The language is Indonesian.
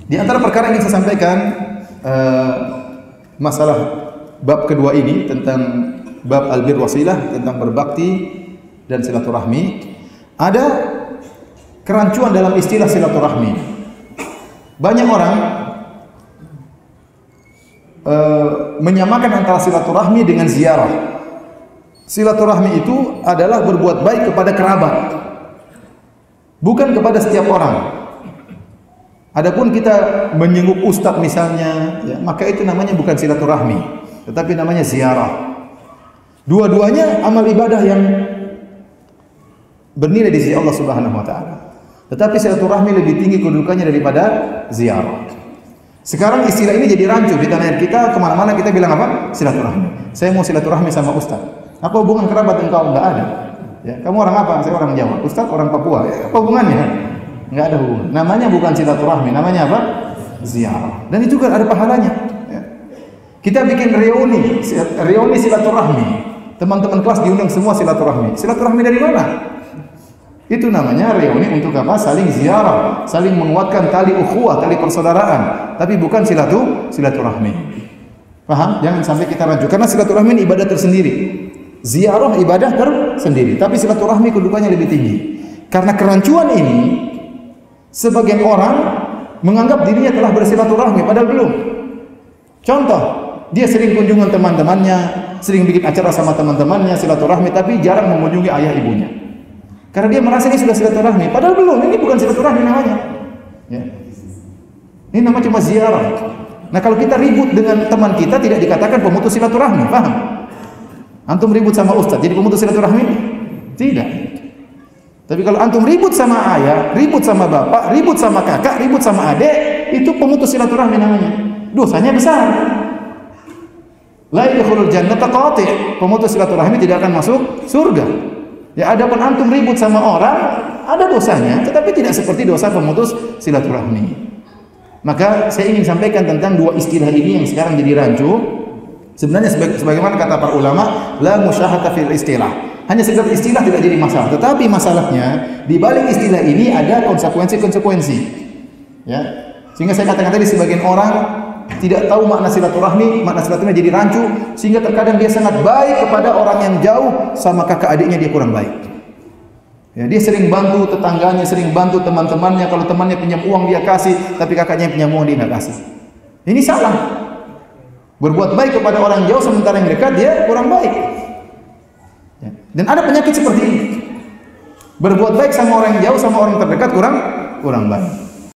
Di antara perkara yang ingin saya sampaikan masalah bab kedua ini tentang bab albir wasilah, tentang berbakti dan silaturahmi, ada kerancuan dalam istilah silaturahmi. Banyak orang menyamakan antara silaturahmi dengan ziarah. Silaturahmi itu adalah berbuat baik kepada kerabat, bukan kepada setiap orang. Adapun kita menyenguk ustaz misalnya, ya, maka itu namanya bukan silaturahmi, tetapi namanya ziarah. Dua-duanya amal ibadah yang bernilai di sisi Allah Subhanahu wa taala. Tetapi silaturahmi lebih tinggi kedudukannya daripada ziarah. Sekarang istilah ini jadi rancu di tanah air kita, kemana-mana kita bilang apa? Silaturahmi. Saya mau silaturahmi sama ustaz. Apa hubungan kerabat engkau? Enggak ada. Ya, kamu orang apa? Saya orang Jawa. Ustaz orang Papua. Ya, apa hubungannya? Enggak ada hubungan. Namanya bukan silaturahmi, namanya apa? Ziarah. Dan itu kan ada pahalanya. Ya. Kita bikin reuni silaturahmi. Teman-teman kelas diundang semua silaturahmi. Silaturahmi dari mana? Itu namanya reuni untuk apa? Saling ziarah, saling menguatkan tali ukhuwah, tali persaudaraan. Tapi bukan silaturahmi. Paham? Jangan sampai kita rancu. Karena silaturahmi ini ibadah tersendiri. Ziarah ibadah tersendiri. Tapi silaturahmi kedudukannya lebih tinggi. Karena kerancuan ini, sebagian orang menganggap dirinya telah bersilaturahmi, padahal belum. Contoh, dia sering kunjungan teman-temannya, sering bikin acara sama teman-temannya, silaturahmi, tapi jarang mengunjungi ayah ibunya. Karena dia merasa ini sudah silaturahmi, padahal belum. Ini bukan silaturahmi namanya. Ya. Ini nama cuma ziarah. Nah, kalau kita ribut dengan teman kita tidak dikatakan pemutus silaturahmi, paham? Antum ribut sama ustaz, jadi pemutus silaturahmi? Tidak. Tapi kalau antum ribut sama ayah, ribut sama bapak, ribut sama kakak, ribut sama adik, itu pemutus silaturahmi namanya. Dosanya besar. La yadkhulul jannata qati'. Pemutus silaturahmi tidak akan masuk surga. Ya, adapun antum ribut sama orang, ada dosanya, tetapi tidak seperti dosa pemutus silaturahmi. Maka saya ingin sampaikan tentang dua istilah ini yang sekarang jadi rancu. Sebenarnya sebagaimana kata para ulama, la musyahata fil istilah. Hanya sekedar istilah tidak jadi masalah. Tetapi masalahnya di balik istilah ini ada konsekuensi-konsekuensi. Ya. Sehingga saya katakan tadi sebagian orang tidak tahu makna silaturahmi jadi rancu, sehingga terkadang dia sangat baik kepada orang yang jauh, sama kakak adiknya dia kurang baik. Ya, dia sering bantu tetangganya, sering bantu teman-temannya. Kalau temannya pinjam uang dia kasih, tapi kakaknya yang pinjam uang dia nggak kasih. Ini salah. Berbuat baik kepada orang jauh sementara yang dekat dia kurang baik. Ya. Dan ada penyakit seperti ini. Berbuat baik sama orang yang jauh sama orang terdekat kurang baik.